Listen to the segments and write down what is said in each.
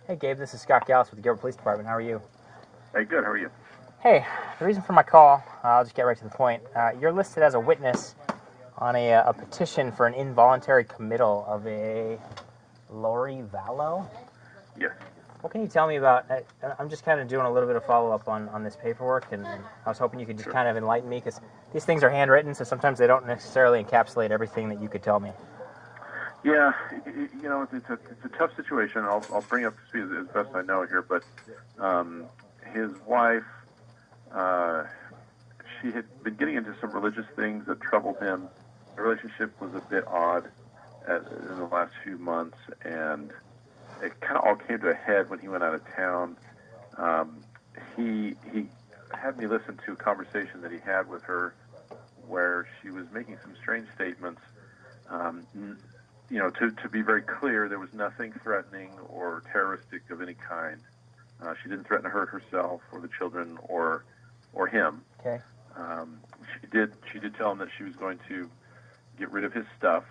Hey Gabe, this is Scott Gallus with the Gilbert Police Department. How are you? Hey, good. How are you? Hey, the reason for my call, I'll just get right to the point. You're listed as a witness on a petition for an involuntary committal of a Lori Vallow. Yes. What can you tell me about? I'm just kind of doing a little bit of follow-up on this paperwork, and I was hoping you could just kind of enlighten me, because these things are handwritten, so sometimes they don't necessarily encapsulate everything that you could tell me. Yeah, you know, it's a tough situation. I'll bring up to speed as best I know here, but his wife, she had been getting into some religious things that troubled him. The relationship was a bit odd in the last few months, and it kind of all came to a head when he went out of town. He had me listen to a conversation that he had with her where she was making some strange statements. You know, to be very clear, there was nothing threatening or terroristic of any kind. She didn't threaten to hurt herself or the children or him. Okay. She did tell him that she was going to get rid of his stuff,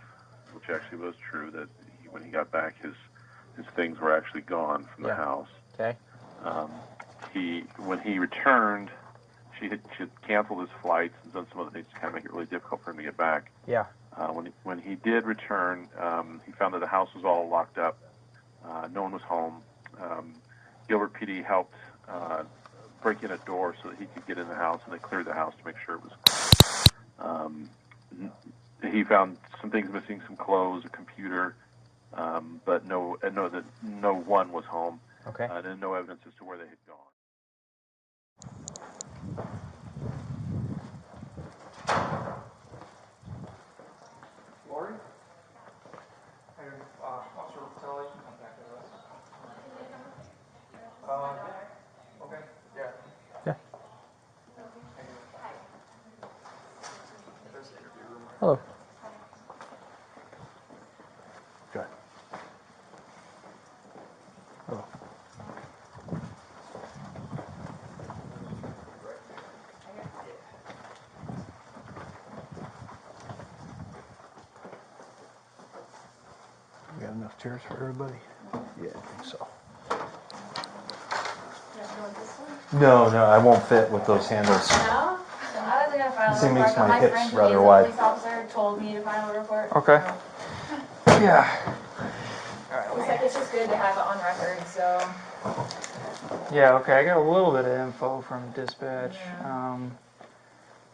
which actually was true. That when he got back, his things were actually gone from the house. Okay. When he returned, she had canceled his flights and done some other things to kind of make it really difficult for him to get back. Yeah. When he did return, he found that the house was all locked up. No one was home. Gilbert PD helped break in a door so that he could get in the house, and they cleared the house to make sure it was clean. He found some things missing, some clothes, a computer, but no one was home. Okay. And no evidence as to where they had gone. Lori? Hey, Officer Tylee, you can come back with us. Okay, yeah. Yeah. There's the interview room. Hello. Go ahead. Hello. We got enough chairs for everybody? Yeah, I think so. No, I won't fit with those handles. No? I wasn't gonna file a This thing report, makes but my my hips friend who rather is a wide. police officer told me to file a report. Okay. So Yeah. he's like, it's just good to have it on record, so. Yeah, okay, I got a little bit of info from dispatch. Yeah.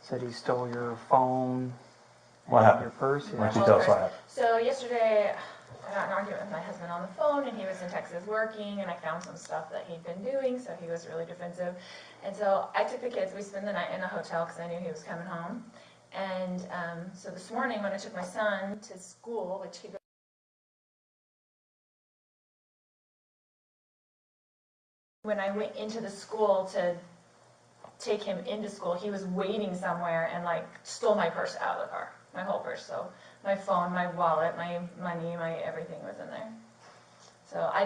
Said he stole your phone. What and happened? Your purse. Why don't you tell us what happened? So yesterday, I got in an argument with my husband on the phone, and he was in Texas working, and I found some stuff that he'd been doing, so he was really defensive. And so I took the kids, we spent the night in a hotel because I knew he was coming home. And so this morning when I took my son to school, which he when I went into the school to take him into school, he was waiting somewhere and like stole my purse out of the car, my whole purse. So my phone, my wallet, my money, my everything was in there. So I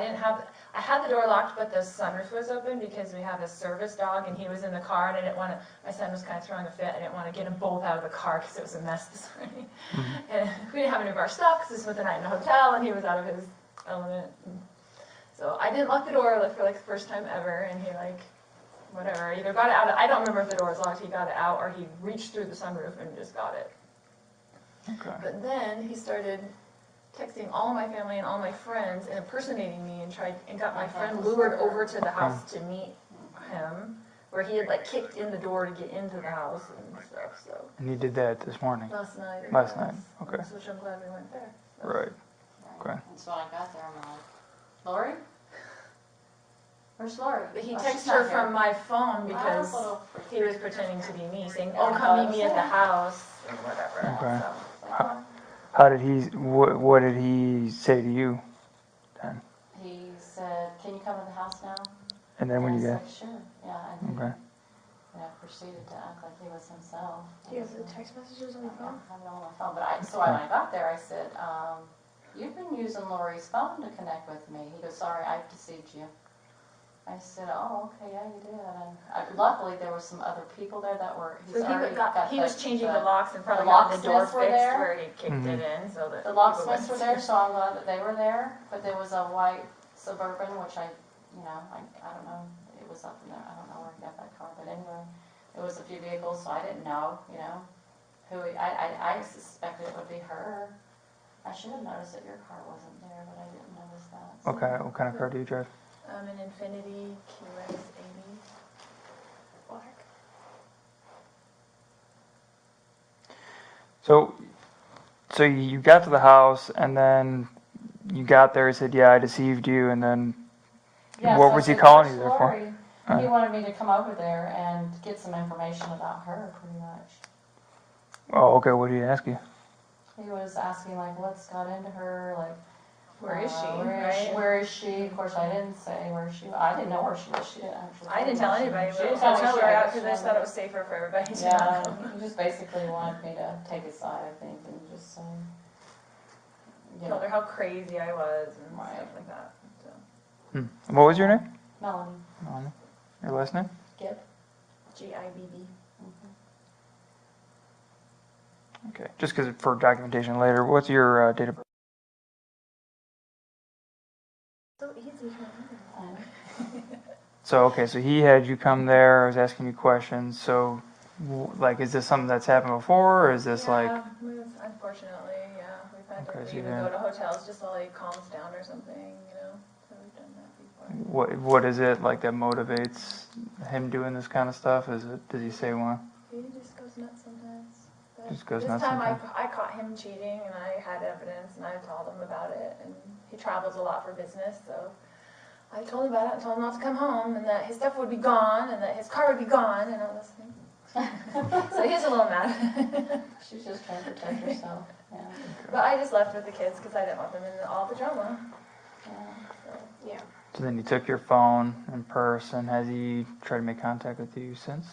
had the door locked, but the sunroof was open because we have a service dog and he was in the car, and I didn't want to, my son was kind of throwing a fit, I didn't want to get them both out of the car because it was a mess this morning. Mm-hmm. And we didn't have any of our stuff because we spent the night in a hotel and he was out of his element. So I didn't lock the door for like the first time ever, and he like, whatever, either got it out, I don't remember if the door was locked, he got it out, or he reached through the sunroof and just got it. Okay. But then he started texting all my family and all my friends and impersonating me and got my friend lured over to the house to meet him, where he had like kicked in the door to get into the house and stuff, so. And you did that this morning? Last night. Last night, okay. Which I'm glad we went there. So. Right, okay. And so when I got there, I'm like, Lori? Where's Lori? But he Oh, texted she's her not from here. my phone because he was pretending to be me, saying, "Oh, come meet me at the house," or whatever. Okay. So, How did he, what did he say to you then? He said, can you come to the house now? And then when you I got, said, sure, yeah. And okay. I proceeded to act like he was himself. do you have the text messages on the I phone? don't have it on my phone, but so when I got there, I said, you've been using Lori's phone to connect with me. He goes, sorry, I've deceived you. I said, oh, okay, yeah, you did. And luckily, there were some other people there that were. So he was changing the locks and probably got the door locksmiths were fixed there. where he kicked it in, so that The locksmiths were there, so I'm glad that they were there. But there was a white Suburban, which I you know, I don't know, it was up in there, I don't know where he got that car, but anyway, it was a few vehicles, so I didn't know, you know, I suspected it would be her. I should have noticed that your car wasn't there, but I didn't notice that. So. What kind of car do you drive? An Infiniti QX80 black. So you got to the house, and then you got there. He said, "Yeah, I deceived you," and then Yeah, what so was he I said, calling you "Where's there for? Lori?" He wanted me to come over there and get some information about her, pretty much. Oh, okay. What did he ask you? He was asking like, what's got into her, like. Where is she? Where is she? Of course, I didn't say where she. I didn't know where she was. She didn't actually. I didn't tell anybody. She didn't tell tell me where out she because I just thought it was safer for everybody to Yeah, know. he just basically wanted me to take his side, I think, and just say. Told her how crazy I was and Right. stuff like that. So. What was your name? Melanie Your last name? Gibb. GIBB. Okay. Just because for documentation later. What's your date of birth? So easy to remember. So okay. So he had you come there. I was asking you questions. So, like, is this something that's happened before, or is this like? Unfortunately, yeah, we've had Okay, to so even yeah. go to hotels just while he calms down or something, you know. So we've done that before. What is it like that motivates him doing this kind of stuff? Is it? Does he say why? He just goes nuts sometimes. But Just goes this nuts time sometimes? I caught him cheating and I had evidence and I told him about it, and he travels a lot for business, so I told him about it and told him not to come home and that his stuff would be gone and that his car would be gone and all those things. So he's a little mad. She's just trying to protect herself. Yeah. But I just left with the kids because I didn't want them in all the drama. Yeah. So then he took your phone and purse, and has he tried to make contact with you since?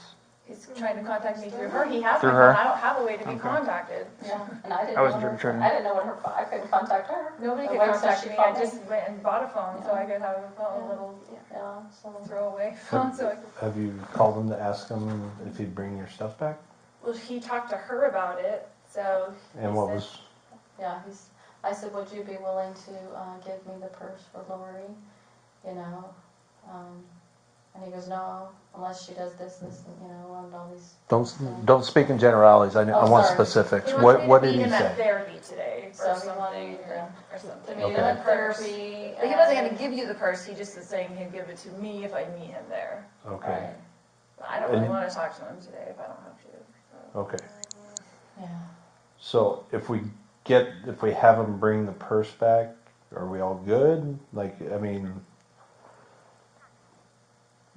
He's trying to contact me through her. He has Through my her? phone. I don't have a way to be Okay. contacted. Yeah. And I didn't I wasn't know sure her. if you tried to- I didn't know what her. I couldn't contact her. Nobody The could way it says contact she me. called I just went and bought a phone so I could have a little Yeah. So. throwaway phone. So I could. Have you called him to ask him if he'd bring your stuff back? Well, he talked to her about it. So. And he what said- was, Yeah. I said, would you be willing to give me the purse for Lori? You know. And he goes, no, unless she does this, and you know, and all these. don't speak in generalities, I Oh, want sorry. specifics. He wants me What to did meet he him at say? therapy today So or he something. wanted Or something. to meet Okay. him at therapy. But he wasn't going to give you the purse. He just was saying he'd give it to me if I meet him there. Okay, Right. But I don't really And- want to talk to him today if I don't have to. So. okay. Yeah. So if we have him bring the purse back, are we all good? Like, I mean,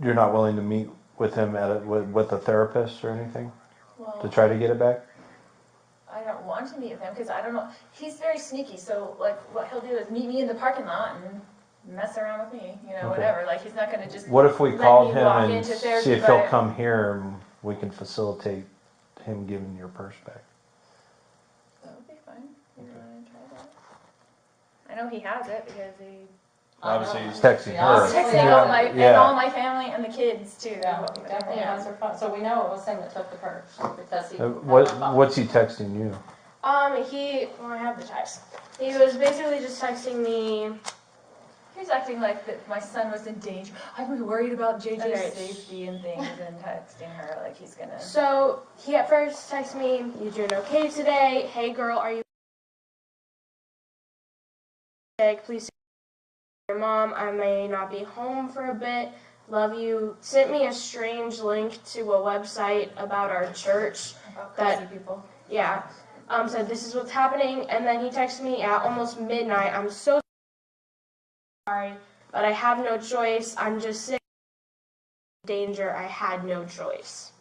you're not willing to meet with him with a therapist or anything Well, to try to get it back? I don't want to meet with him because I don't know. He's very sneaky. So like, what he'll do is meet me in the parking lot and mess around with me. You know, Okay. whatever. Like he's not going to just. What if we let called me him walk and into therapy, see if he'll but- come here and we can facilitate him giving your purse back? That would be fine. You want to try that? I know he has it because he. Obviously, I know. he's texting Yeah, her. obviously, Texting yeah. all my and all my family and the kids too. Yeah, he definitely has her phone. So we know it was him that took the purse because he. had her phone. What's he texting you? Well, I have the text. He was basically just texting me. He was acting like that my son was in danger. I was worried about JJ's Okay. safety and things, and texting her like he's gonna. So he at first texted me, "You doing okay today? Hey girl, are you sick? Please take care of your mom. I may not be home for a bit. Love you." Sent me a strange link to a website about our church. About that- crazy people. Yeah. Said this is what's happening, and then he texted me at almost midnight. "I'm so sorry, but I have no choice. I'm just sick. Danger. I had no choice."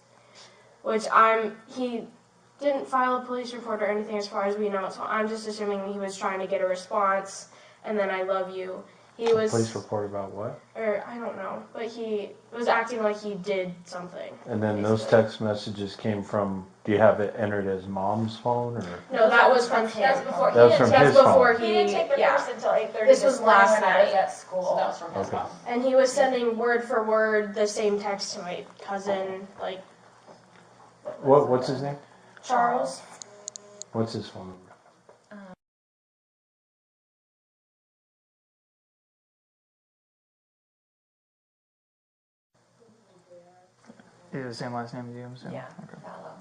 Which he didn't file a police report or anything as far as we know, so I'm just assuming he was trying to get a response, and then "I love you." He was, Police report about what? or I don't know, but he was acting like he did something. And then those basically. text messages came from, do you have it entered as mom's phone or? No, that was from him. That's before That was he from didn't. his That's before phone. He didn't take the yeah. purse until 8:30. This was morning last when I was night. at So school. that was from his Okay. phone. And he was sending word for word the same text to my cousin, like What's his name? Charles. What's his phone number? He has the same last name as you, I'm assuming? Yeah, Okay. Vallow.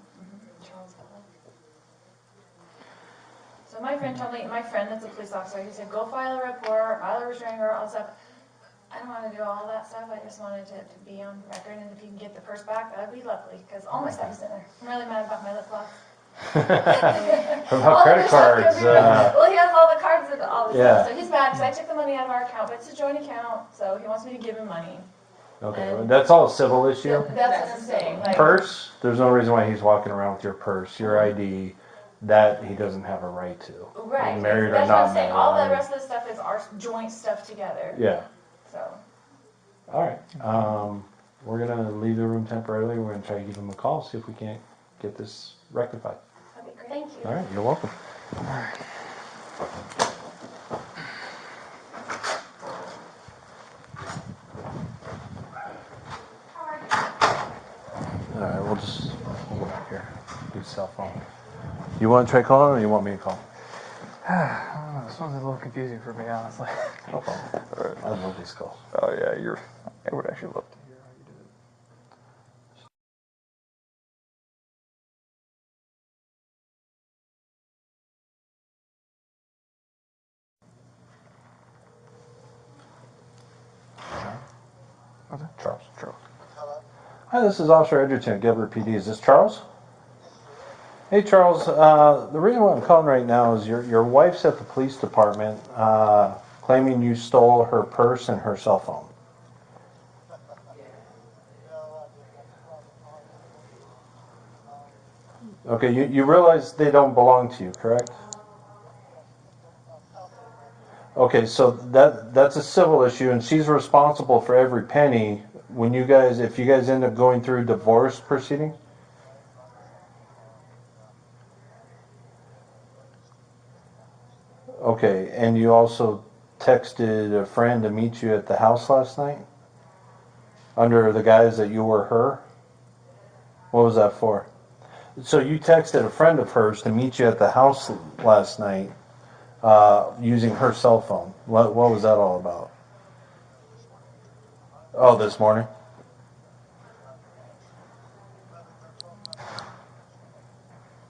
Charles Vallow. So my friend told me, my friend that's a police officer, he said, go file a report, file a restraining order, all that stuff. I don't want to do all that stuff. I just wanted to be on record, and if you can get the purse back, that'd be lovely, because all my stuff is in there. I'm really mad about my lip gloss. About credit cards. Well, he has all the cards and all the Yeah. stuff, so he's mad because I took the money out of our account, but it's a joint account, so he wants me to give him money. Okay, well, that's all a civil issue. That's what I'm saying. Like, Purse, there's no reason why he's walking around with your purse, your ID, that he doesn't have a right to. right. Married or That's what not I'm saying. married. All the rest of the stuff is our joint stuff together. Yeah. So. All right. We're gonna leave the room temporarily. We're gonna try to give him a call, see if we can't get this rectified. That'd be great. Thank you. All right, you're welcome. All right, we'll go back here. Do cell phone. You want to try calling, or you want me to call? I don't know, this one's a little confusing for me, honestly. No problem. I love these calls. Oh yeah, I would actually love to hear how you did it. What's it? Charles. Charles. Hi, this is Officer Edgerton at Gilbert PD. Is this Charles? Hey, Charles. The reason why I'm calling right now is your wife's at the police department claiming you stole her purse and her cell phone. Okay, you realize they don't belong to you, correct? Okay, so that's a civil issue, and she's responsible for every penny when if you guys end up going through divorce proceeding. Okay, and you also texted a friend to meet you at the house last night? Under the guise that you were her? What was that for? So you texted a friend of hers to meet you at the house last night using her cell phone. What was that all about? Oh, this morning?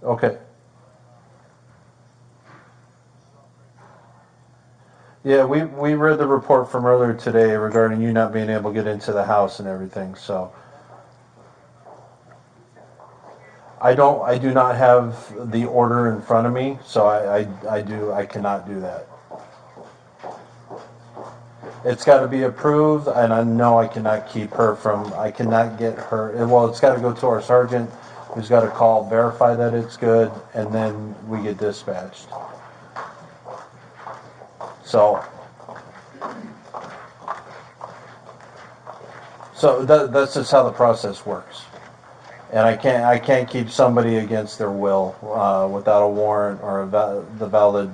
Okay. Yeah, we read the report from earlier today regarding you not being able to get into the house and everything, so I do not have the order in front of me, so I cannot do that. It's got to be approved, and I know I cannot I cannot get her, well, it's got to go to our sergeant, who's got to call, verify that it's good, and then we get dispatched. So that's just how the process works. And I can't keep somebody against their will without a warrant or the valid.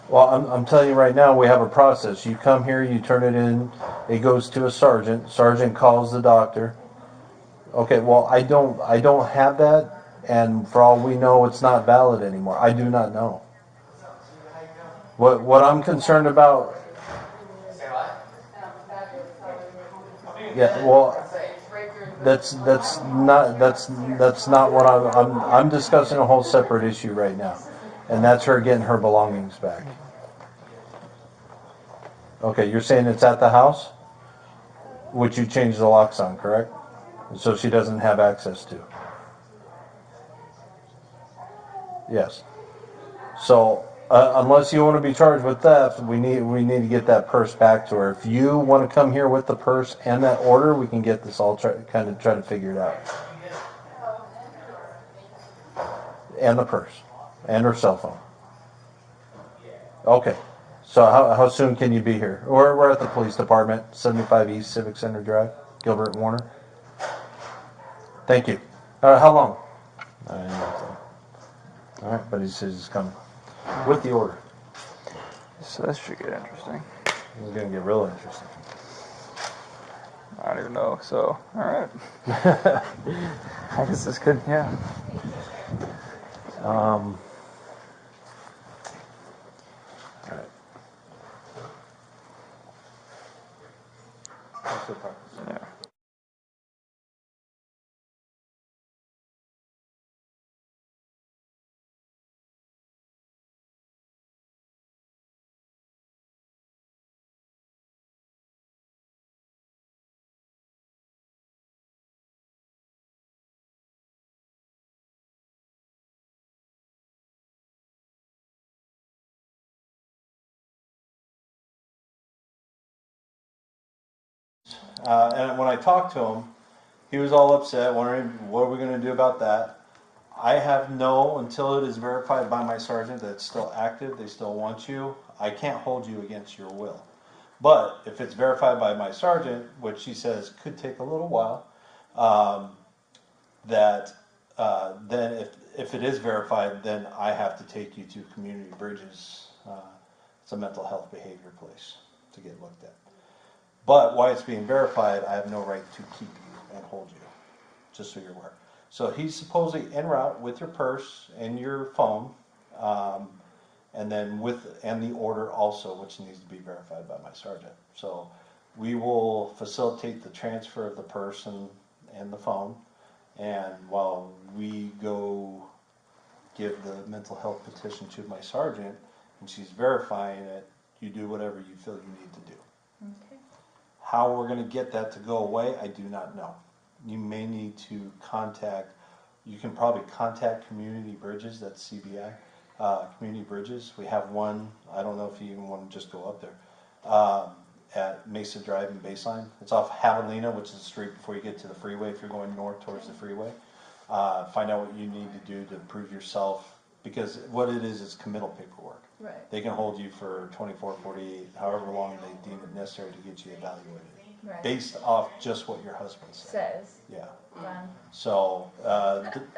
Well, I'm telling you right now, we have a process. You come here, you turn it in, it goes to a sergeant. Sergeant calls the doctor. Okay, well, I don't have that, and for all we know, it's not valid anymore. I do not know. What I'm concerned about. Yeah, well, that's not what I'm discussing a whole separate issue right now, and that's her getting her belongings back. Okay, you're saying it's at the house, which you changed the locks on, correct? So she doesn't have access to. Yes. So unless you want to be charged with theft, we need to get that purse back to her. If you want to come here with the purse and that order, we can get this all try to figure it out. And the purse and her cell phone. Okay. So how soon can you be here? We're at the police department, 75 East Civic Center Drive, Gilbert and Warner. Thank you. How long? All right, but he says he's coming with the order. So this should get interesting. It's gonna get real interesting. I don't even know. So, all right. I guess this could, yeah. All right. And when I talked to him, he was all upset, wondering what are we going to do about that. I have no, until it is verified by my sergeant that it's still active, they still want you, I can't hold you against your will. But if it's verified by my sergeant, which he says could take a little while, then if it is verified, then I have to take you to Community Bridges. It's a mental health behavior place to get looked at. But while it's being verified, I have no right to keep you and hold you, just so you're aware. So he's supposedly en route with your purse and your phone, and then and the order also, which needs to be verified by my sergeant. So we will facilitate the transfer of the purse and the phone, and while we go give the mental health petition to my sergeant, and she's verifying it, you do whatever you feel you need to do. Okay. How we're going to get that to go away, I do not know. You may need to you can probably contact Community Bridges, that's CBI, Community Bridges. We have one, I don't know if you even want to just go up there, at Mesa Drive and Baseline. It's off Javelina, which is the street before you get to the freeway if you're going north towards the freeway. Find out what you need to do to prove yourself, because what it is committal paperwork. Right. They can hold you for 24, 48, however long they deem it necessary to get you evaluated. Right. Based off just what your husband said. Says. Yeah. Fun. So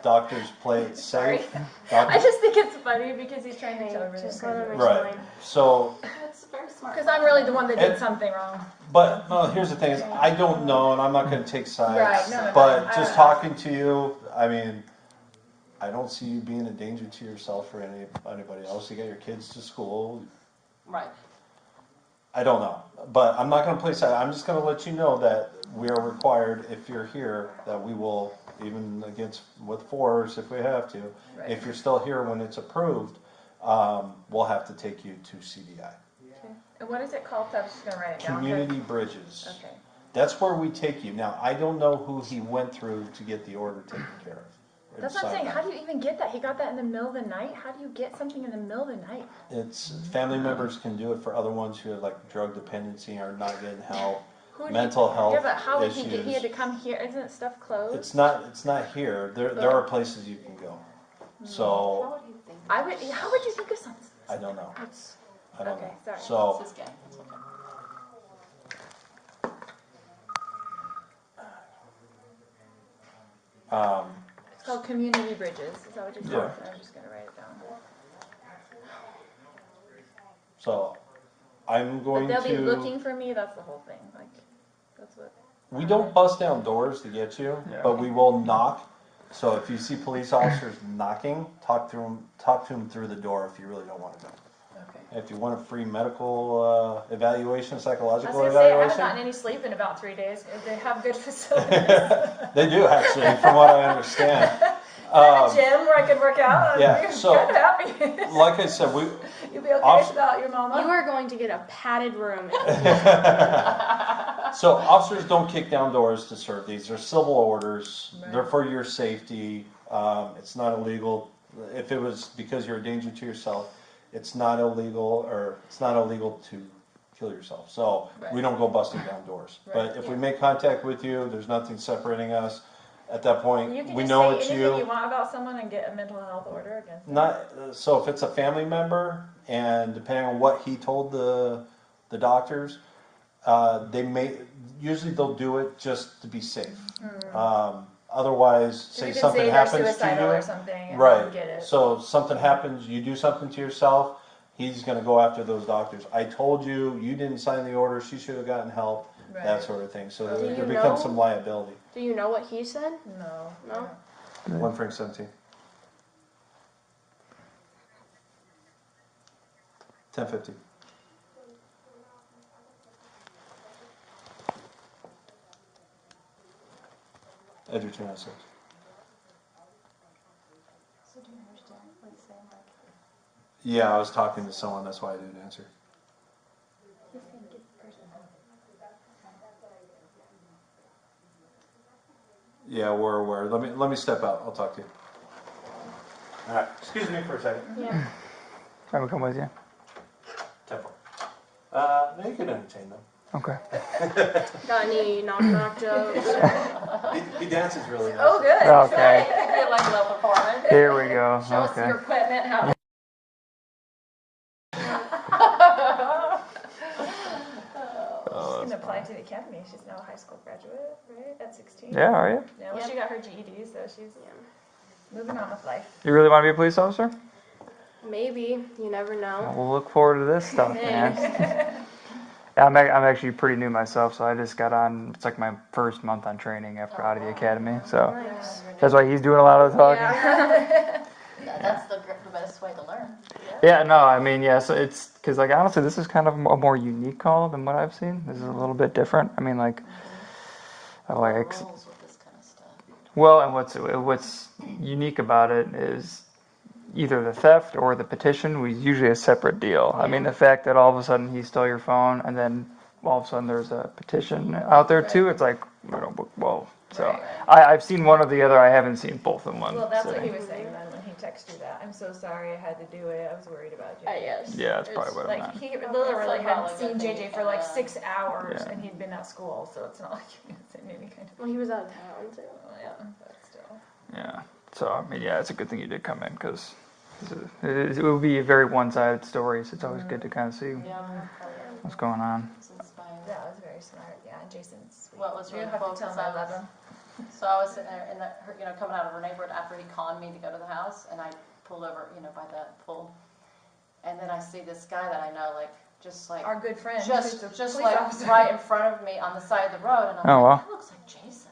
doctors play it safe. I just think it's funny because he's trying to tell everything. Just let him Right. explain. So, That's very smart. Because I'm really the one that did something wrong. but no, here's the thing: is I don't know, and I'm not going to take sides. Right, no, but I just don't talking to you, I mean, I don't see you being a danger to yourself or anybody else. You got your kids to school. Right. I don't know, but I'm not going to play side. I'm just going to let you know that we are required, if you're here, that we will, even with force if we have to, Right. if you're still here when it's approved, we'll have to take you to CBI. Okay. And what is it called? I was just going to write it down. Community Bridges. Okay. That's where we take you. Now, I don't know who he went through to get the order taken care of. That's what I'm saying. How do you even get that? He got that in the middle of the night? How do you get something in the middle of the night? It's family members can do it for other ones who have like drug dependency or not getting help, mental health Yeah, but how would issues. he get? He had to come here. Isn't stuff closed? It's not here. There are places you can go. How So would you think? How would you think of something? I don't know. It's, I don't okay, know. sorry. So It's his gang. It's okay. it's called Community Bridges. Is that what you said? Yeah. I'm just going to write it down. so I'm But going they'll to. be looking for me. That's the whole thing. Like, that's what. We don't bust down doors to get you, Yeah. but we will knock. So if you see police officers knocking, talk to them through the door if you really don't want to go. Okay. If you want a free medical evaluation, I was psychological going to say, I haven't evaluation, gotten any sleep in about 3 days. They have good facilities. they do actually, from what I understand. A gym where I could work out. Yeah, I'm so- kind of happy. Like I said, You'll be okay Officer- without your mama? You are going to get a padded room. so officers don't kick down doors to serve these. They're civil orders. Right. They're for your safety. It's not illegal. If it was because you're a danger to yourself, it's not illegal to kill yourself. So Right. we don't go busting down doors. Right. But if we make contact with you, there's nothing separating us. At that point, You can we just know say it's anything you you. want about someone and get a mental health order against them. So if it's a family member, and depending on what he told the doctors, usually they'll do it just to be safe. Otherwise, So say you can something say happens they're to suicidal you, or something and right? get it. So something happens, you do something to yourself, he's going to go after those doctors. I told you, you didn't sign the order, she should have gotten help, Right. that sort of thing. So Do there you becomes know? some liability. Do you know what he said? No. No? 1 Frank 17. 1050. Edgerton has 6. So do you understand what he's saying? Like, Yeah, I was talking to someone, that's why I didn't answer. he's saying get the person help. Yeah, we're aware. Let me step out. I'll talk to you. All right. Excuse me for a second. Yeah. I would come with you. 10-4. No, you can entertain them. Okay. Got any knock jokes? He dances really nice. Oh, good. Okay. Feel like a little performance. Here we go. Show us Okay. your equipment. How She can apply to the academy. She's now a high school graduate, right? At 16. Yeah, are you? Yeah, well, she got her GED, so she's moving on with life. You really want to be a police officer? Maybe. You never know. We'll look forward to this stuff, man. Yeah, I'm actually pretty new myself, so I just got on. It's like my first month on training after out of the academy, so that's why he's doing a lot of the talking. Yeah. that's the best way to learn. Yeah, no, I mean, yeah, so it's because, like, honestly, this is kind of a more unique call than what I've seen. This is a little bit different. I mean, like, Rules with this kind of stuff. well, and what's unique about it is either the theft or the petition was usually a separate deal. I mean, the fact that all of a sudden he stole your phone and then all of a sudden there's a petition out there too, it's like, well, so I've seen one or the other. I haven't seen both in one. Well, that's what sitting. he was saying then when he texted you that. I'm so sorry I had to do it. I was worried about you. Yes. Yeah, that's probably what I'm Like, not. he literally hadn't seen Probably JJ for like 6 hours, Yeah. and he'd been at school, so it's not like he was in any kind of. Well, he was out of town too. Well, yeah, but still. Yeah. So I mean, yeah, it's a good thing you did come in because it would be a very one-sided story. So it's always good to kind of see Yeah. what's going on. It's inspiring. That was very smart. Yeah, and Jason's. What was You really have cool to tell because him I love him. So I was sitting there in the, coming out of her neighborhood after he conned me to go to the house, and I pulled over, by the pool, and then I see this guy that I know, just like Our good friend. just who's a police like officer. right in front of me on the side of the road, and I'm Oh, like, wow. that looks like Jason.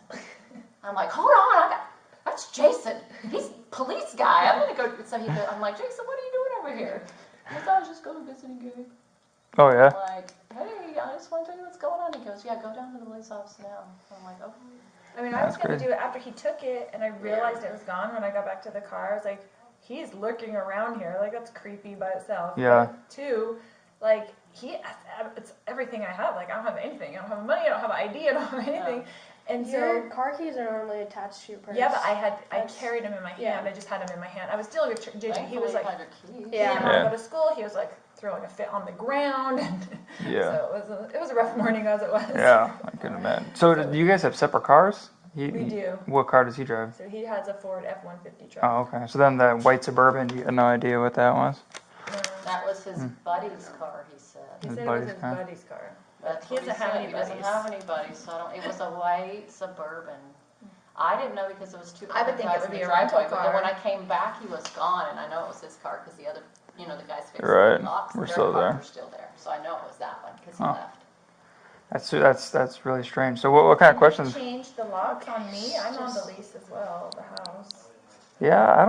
I'm like, hold on, that's Jason. He's a police guy. I'm gonna go. So I'm like, Jason, what are you doing over here? He goes, I was just going visiting Gabe. Oh yeah. I'm like, hey, I just want to tell you what's going on. He goes, yeah, go down to the police office now. I'm like, okay. I mean, I was That's going to great. do it after he took it, and I realized it was gone when I got back to the car. I was like, he's lurking around here. Like, that's creepy by itself. Yeah. But two, like, it's everything I have. Like, I don't have anything. I don't have money. I don't have an ID. I don't have anything. And Your so, car keys are normally attached to your purse. yeah, but I carried him in my hand. Yeah. I just had him in my hand. I was dealing with JJ. He was like, he didn't Yeah. want to go to school. He was like throwing a fit on the ground. And Yeah. so it was a rough morning as it was. Yeah, I can imagine. So do you guys have separate cars? We do. What car does he drive? So he has a Ford F-150 truck. Oh, okay. So then the white Suburban, you had no idea what that was? That was his buddy's car, he said. He His said it was buddy's his car? buddy's car. That's He what doesn't have said. any He doesn't buddies. have any buddies, so it was a white Suburban. I didn't know because it was two I would other think it guys would in be the a rental driveway, but then car. when I came back, he was gone, and I know it was his car because the other, the guys fixed Right. the locks. We're Their still cars there. were still there, so I know it was that one because he Oh. left. That's really strange. So what kind of questions? Changed the locks on me. I'm on the lease as well, the house. Yeah, I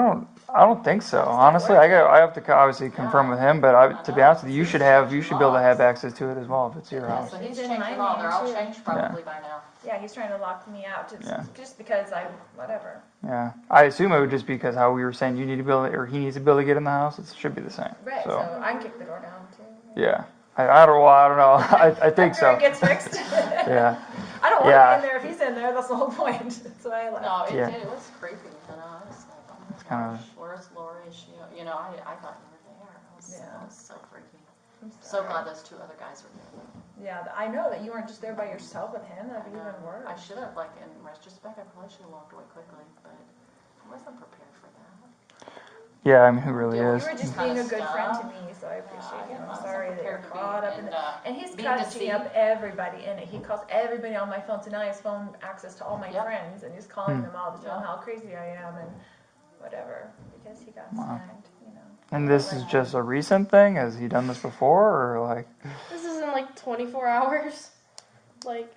don't think so. Honestly, I have to obviously confirm with him, but to be honest with you, you should be able to have access to it as well if it's your Yeah, house. so he's It's in changed my them all. They're all name, too. changed probably by now. Yeah, he's trying to lock me out Yeah. just because whatever. Yeah, I assume it would just be because how we were saying you need to be able to, or he needs to be able to get in the house. It should be the same. Right, So so I can kick the door down too. yeah, I don't know. I think After so. it gets fixed. Yeah. I don't want Yeah. him in there if he's in there. That's the whole point. That's why I left. No, Yeah. it was creepy. I was like, oh my kind of- gosh, where's Lori? Is she? I thought you were there. Yeah. It was so freaky. So glad those two other guys were there. Yeah, I know that you weren't just there by yourself with him. That'd be I know. even worse. I should have, in retrospect, I probably should have walked away quickly, but I wasn't prepared for that. Yeah, I mean, who really Yeah, is? You were just Kinda being a good friend to stuff. me, so I appreciate Yeah, it. I I'm wasn't sorry that you're prepared to be caught up in in, it. And he's being catching deceived. up everybody in it. He calls everybody on my phone, so now he has phone access to all my Yep. friends, and he's calling them all to tell them Yep. how crazy I am and whatever, because he got Wow. snagged, And this is just a recent thing? Has he done this before, or like? This is in like 24 hours.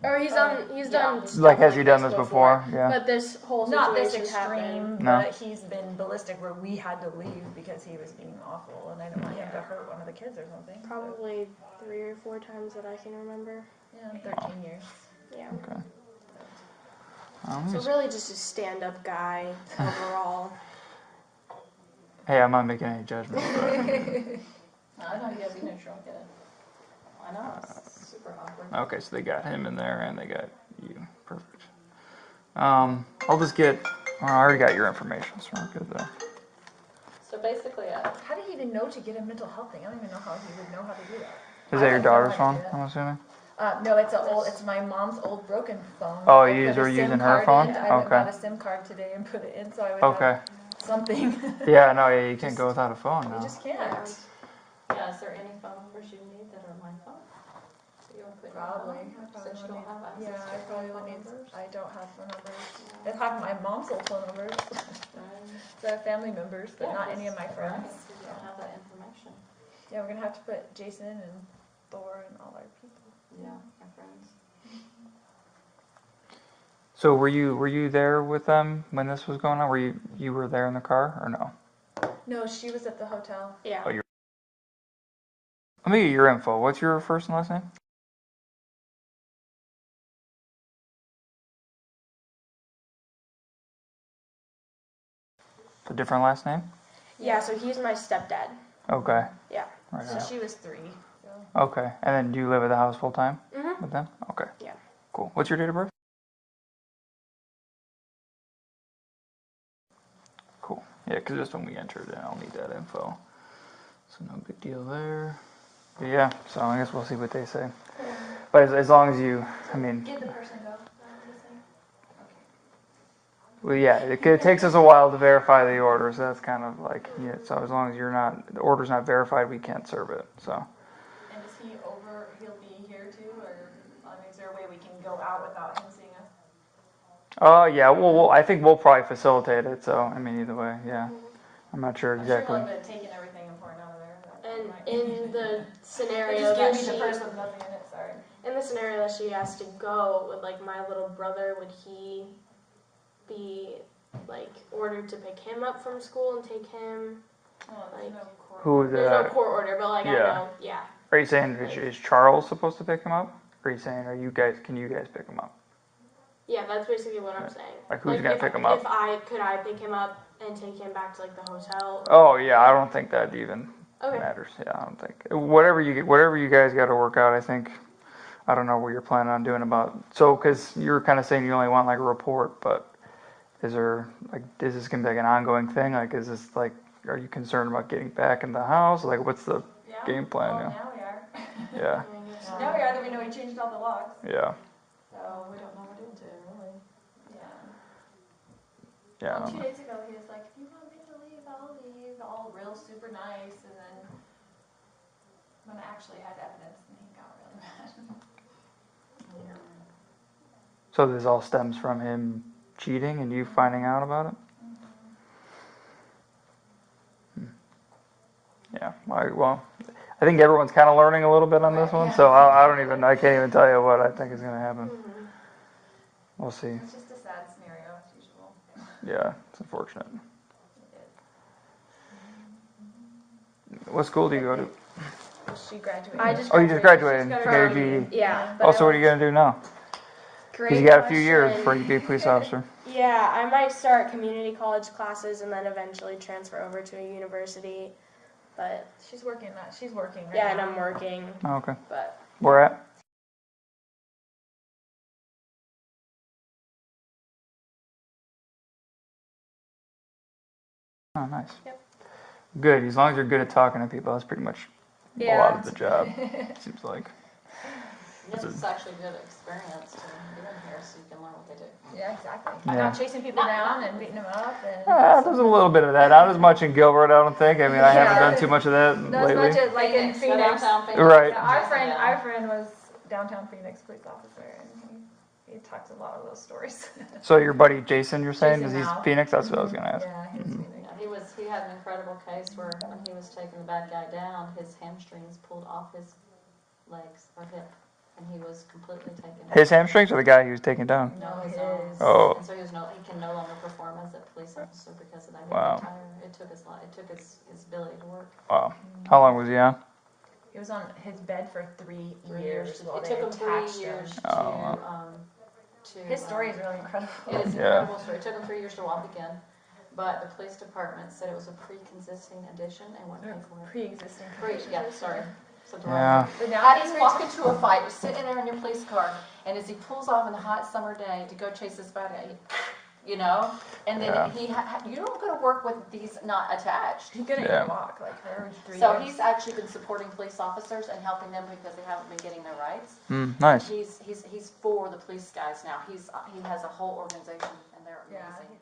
Or he's done stuff Like, has he done this before? Yeah. But this whole Not this situation extreme, happened. No. but he's been ballistic where we had to leave because he was being awful, and I didn't want him to hurt one of the kids or something. Probably 3 or 4 times that I can remember. Yeah, 13 years. Yeah. Okay. So really just a stand-up guy overall. Hey, I'm not making any judgments. But I know you have been drunk at it. I know, it's super awkward. okay, so they got him in there, and they got you. Perfect. I'll just get. Well, I already got your information, so we're good there. So basically, How did he even know to get a mental health thing? I don't even know how he would know how to do that. Is I that your don't know daughter's how to phone? do that. I'm assuming. No, it's my mom's old broken phone. Oh, I you put were a SIM using her card phone? in. I went and Okay. got a SIM card today and put it in so I would Okay. have something. Yeah, no, you can't go without a phone You now. just can't. Yeah, is there any phone numbers you need that are my phone? That you want to put in your Probably. phone? Since you don't have access Yeah, to I probably phone would need. numbers? I don't have phone numbers. I have my mom's old phone numbers. So I have family members, but Yeah, not any of my right, friends. so you don't have that information. Yeah, we're gonna have to put Jason and Thor and all our people. Yeah, my friends. So were you there with them when this was going on? You were there in the car or no? No, she was at the hotel. Yeah. Oh, Let me get your info. What's your first and last name? A different last name? Yeah, so he's my stepdad. Okay. Yeah. Right So on. she was 3. So. Okay. And then do you live at the house full time Mhm. with them? Okay. Yeah. Cool. What's your date of birth? Cool. Yeah, because just when we entered it, I'll need that info. So no big deal there. But yeah, so I guess we'll see what they say. But as long as you, I mean, Did the person go? well, yeah, it takes us a while to verify the order, so that's kind of like, yeah, so as long as the order's not verified, we can't serve it, so. And is he'll be here too, or is there a way we can go out without him seeing us? Yeah, well, I think we'll probably facilitate it, so, I mean, either way, yeah. I'm not sure exactly. I'm sure he'll have taken everything important out of there. And in the scenario Just that give me the she, purse with nothing in it, sorry. in the scenario that she has to go with like my little brother, would he be like ordered to pick him up from school and take him? Like, Who there's no the, court order, but like I yeah. know, yeah. are you saying, is Charles supposed to pick him up? Or are you saying, can you guys pick him up? Yeah, that's basically what I'm saying. Like, who's gonna pick him up? Could I pick him up and take him back to like the hotel? Oh, yeah, I don't think that even Okay. matters. Yeah, I don't think. Whatever you guys got to work out, I think. I don't know what you're planning on doing because you're kind of saying you only want like a report, but is this going to be like an ongoing thing? Like, is this like, are you concerned about getting back in the house? Like, what's the game plan? Well, now we are. Yeah. Now we are that we know we changed all the locks. Yeah. So we don't know what to do, really. Yeah. Yeah. Well, 2 days ago he was like, if you want me to leave, I'll leave. All real super nice. And then when I actually had evidence, then he got really mad. So this all stems from him cheating and you finding out about it? Yeah. Well, I think everyone's kind of learning a little bit on this one, so I can't even tell you what I think is going to happen. We'll see. It's just a sad scenario, as usual. Yeah, it's unfortunate. What school do you go to? She graduated. I just Oh, you just graduated. She's got You her got your GED. Yeah. Oh, so what are you going to do now? Great Because you got a few years question. before you be a police officer. Yeah, I might start community college classes and then eventually transfer over to a university. But She's working right yeah, now. and I'm working. Oh, okay. But Where at? Oh, nice. Yep. Good. As long as you're good at talking to people, that's pretty much a lot of the job. Seems like. Yes, it's actually a good experience to get in here so you can learn what they do. Yeah, exactly. Yeah. Not chasing people down and beating them up. And There's a little bit of that. Not as much in Gilbert, I don't think. I mean, I haven't done too much of that not as lately. much as like in Phoenix. Downtown Phoenix. Right. Yeah, our friend was downtown Phoenix police officer, and he talks a lot of those stories. So your buddy Jason, you're saying, Jason is he Mao. Phoenix? That's what I was gonna ask. Yeah, he was Phoenix. Yeah, he had an incredible case where when he was taking the bad guy down, his hamstrings pulled off his legs or hip, and he was completely taken. His hamstrings or the guy he was taking down? No, his his. own. Oh. And so he can no longer perform as a police officer because of that. He Wow. retired. It took his life. It took his ability to work. Wow. How long was he on? He was on his bed for 3 3 years. while It they took him attached 3 years him. to. His story is really incredible. It is an Yeah. incredible story. It took him 3 years to walk again, but the police department said it was a pre-existing addition and wouldn't pay for it. Pre-existing. Yeah, sorry. Something Yeah. wrong. But now How do he's you walk into a fight, you're sitting there in your police car, and as he pulls off on a hot summer day to go chase this bad guy, you know? And then Yeah. you don't go to work with these not attached. He couldn't Yeah. even walk, like, for 3 So years. he's actually been supporting police officers and helping them because they haven't been getting their rights. Nice. He's for the police guys now. He has a whole organization and they're Yeah, amazing.